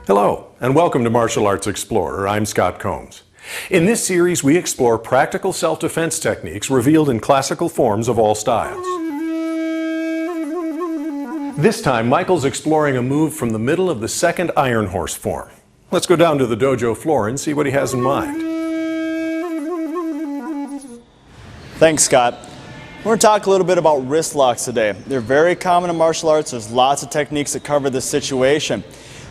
Hello, and welcome to Martial Arts Explorer. I'm Scott Combs. In this series, we explore practical self-defense techniques revealed in classical forms of all styles. This time, Michael's exploring a move from the middle of the second Iron Horse form. Let's go down to the dojo floor and see what he has in mind. Thanks, Scott. We're going to talk a little bit about wrist locks today. They're very common in martial arts. There's lots of techniques that cover this situation.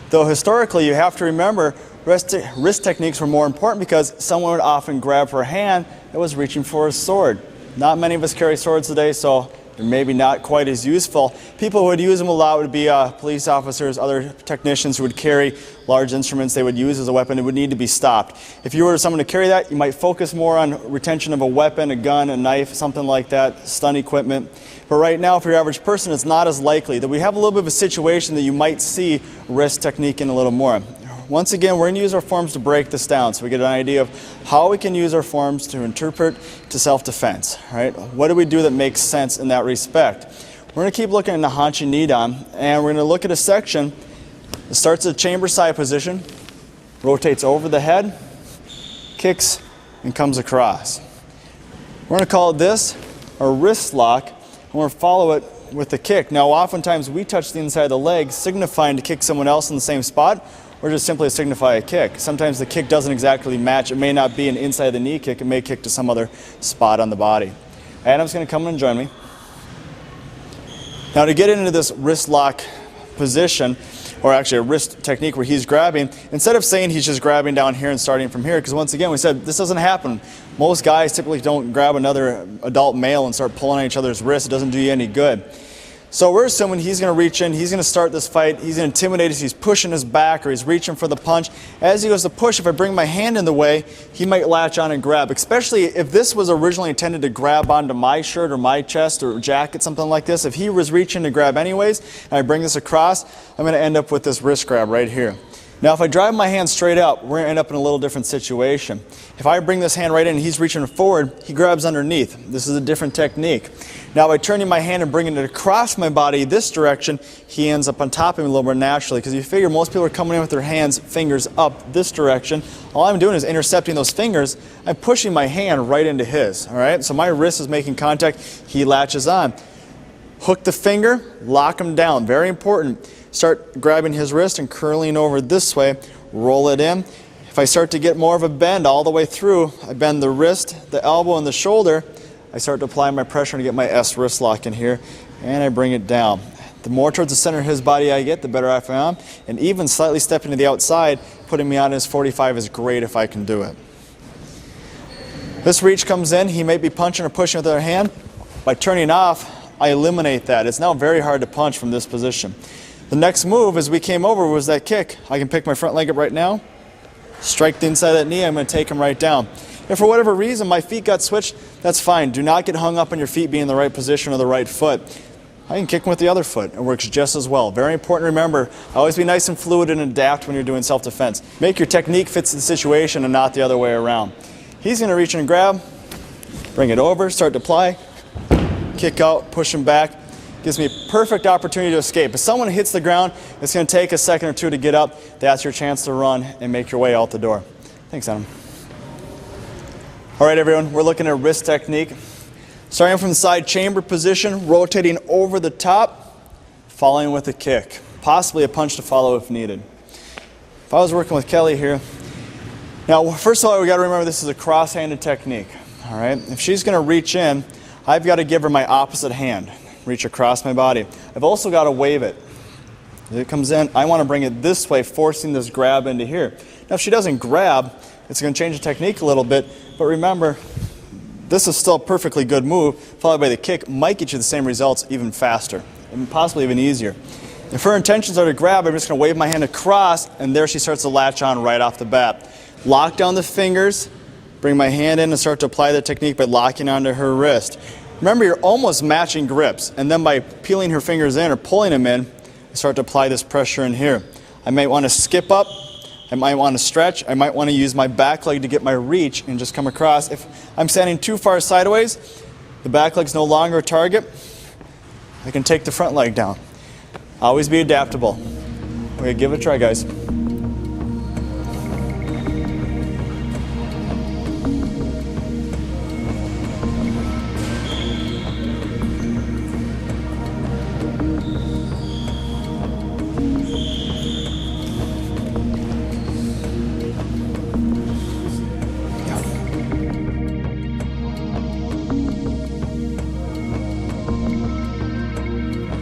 Though historically, you have to remember, wrist techniques were more important because someone would often grab for a hand that was reaching for a sword. Not many of us carry swords today, so they're maybe not quite as useful. People who would use them a lot would be police officers, other technicians who would carry large instruments they would use as a weapon. It would need to be stopped. If you were someone to carry that, you might focus more on retention of a weapon, a gun, a knife, something like that, stun equipment. But right now, for your average person, it's not as likely. That we have a little bit of a situation that you might see wrist technique in a little more. Once again, we're going to use our forms to break this down so we get an idea of how we can use our forms to interpret to self-defense. Right? What do we do that makes sense in that respect? We're going to keep looking at the Hanchi Nidan, and we're going to look at a section that starts at chamber side position, rotates over the head, kicks, and comes across. We're going to call this a wrist lock, and we're going to follow it with a kick. Now, oftentimes we touch the inside of the leg, signifying to kick someone else in the same spot, or just simply signify a kick. Sometimes the kick doesn't exactly match. It may not be an inside the knee kick. It may kick to some other spot on the body. Adam's going to come and join me. Now, to get into this wrist lock position, or actually a wrist technique where he's grabbing, instead of saying he's just grabbing down here and starting from here, because once again we said this doesn't happen. Most guys typically don't grab another adult male and start pulling on each other's wrists. It doesn't do you any good. So we're assuming he's going to reach in, he's going to start this fight, he's going to intimidate us, he's pushing his back or he's reaching for the punch. As he goes to push, if I bring my hand in the way, he might latch on and grab, especially if this was originally intended to grab onto my shirt or my chest or jacket, something like this. If he was reaching to grab anyways, and I bring this across, I'm going to end up with this wrist grab right here. Now, if I drive my hand straight up, we're going to end up in a little different situation. If I bring this hand right in and he's reaching forward, he grabs underneath. This is a different technique. Now, by turning my hand and bringing it across my body this direction, he ends up on top of me a little more naturally, because you figure most people are coming in with their hands, fingers up this direction. All I'm doing is intercepting those fingers. I'm pushing my hand right into his. All right? So my wrist is making contact. He latches on. Hook the finger, lock him down. Very important. Start grabbing his wrist and curling over this way, roll it in. If I start to get more of a bend all the way through, I bend the wrist, the elbow, and the shoulder. I start to apply my pressure to get my S wrist lock in here, and I bring it down. The more towards the center of his body I get, the better I am. And even slightly stepping to the outside, putting me on his 45 is great if I can do it. This reach comes in, he may be punching or pushing with the other hand. By turning off, I eliminate that. It's now very hard to punch from this position. The next move as we came over was that kick. I can pick my front leg up right now, strike the inside of that knee, I'm going to take him right down. If for whatever reason my feet got switched, that's fine. Do not get hung up on your feet being in the right position or the right foot. I can kick him with the other foot. It works just as well. Very important to remember, always be nice and fluid and adapt when you're doing self-defense. Make your technique fit the situation and not the other way around. He's going to reach in and grab, bring it over, start to apply, kick out, push him back. Gives me a perfect opportunity to escape. If someone hits the ground, it's going to take a second or two to get up. That's your chance to run and make your way out the door. Thanks, Adam. All right, everyone, we're looking at wrist technique. Starting from the side chamber position, rotating over the top, following with a kick. Possibly a punch to follow if needed. If I was working with Kelly here, now, first of all, we got to remember this is a cross-handed technique. All right, if she's going to reach in, I've got to give her my opposite hand. Reach across my body. I've also got to wave it. As it comes in, I want to bring it this way, forcing this grab into here. Now, if she doesn't grab, it's going to change the technique a little bit, but remember, this is still a perfectly good move, followed by the kick, might get you the same results even faster, and possibly even easier. If her intentions are to grab, I'm just going to wave my hand across, and there she starts to latch on right off the bat. Lock down the fingers, bring my hand in and start to apply the technique by locking onto her wrist. Remember, you're almost matching grips, and then by peeling her fingers in or pulling them in, I start to apply this pressure in here. I might want to skip up, I might want to stretch, I might want to use my back leg to get my reach and just come across. If I'm standing too far sideways, the back leg's no longer a target, I can take the front leg down. Always be adaptable. Okay, give it a try, guys.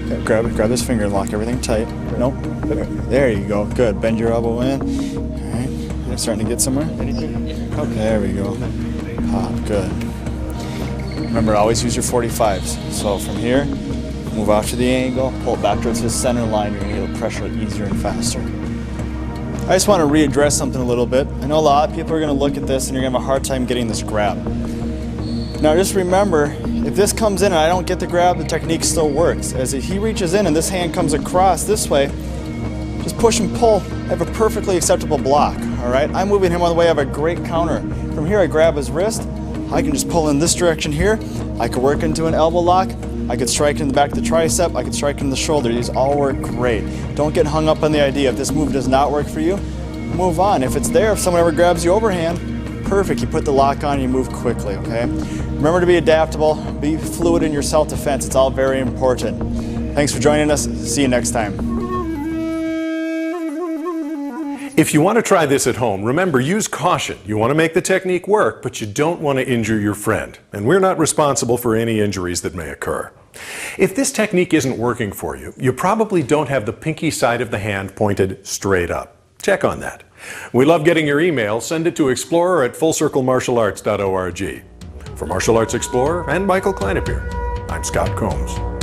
Okay, grab this finger and lock everything tight. Nope. There you go. Good. Bend your elbow in. All right. You're starting to get somewhere. Okay. There we go. Pop. Good. Remember, always use your 45s. So from here, move out to the angle, pull it back towards the center line. You're going to get the pressure easier and faster. I just want to readdress something a little bit. I know a lot of people are going to look at this and you're going to have a hard time getting this grab. Now just remember, if this comes in and I don't get the grab, the technique still works. As he reaches in and this hand comes across this way, just push and pull. I have a perfectly acceptable block, all right? I'm moving him on the way, I have a great counter. From here I grab his wrist, I can just pull in this direction here. I could work into an elbow lock. I could strike in the back of the tricep. I could strike in the shoulder. These all work great. Don't get hung up on the idea. If this move does not work for you, move on. If it's there, if someone ever grabs you overhand, perfect. You put the lock on and you move quickly, okay? Remember to be adaptable. Be fluid in your self-defense. It's all very important. Thanks for joining us. See you next time. If you want to try this at home, remember, use caution. You want to make the technique work, but you don't want to injure your friend. And we're not responsible for any injuries that may occur. If this technique isn't working for you, you probably don't have the pinky side of the hand pointed straight up. Check on that. We love getting your email. Send it to explorer@fullcirclemartialarts.org. For Martial Arts Explorer and Michael Kleinepeer, I'm Scott Combs.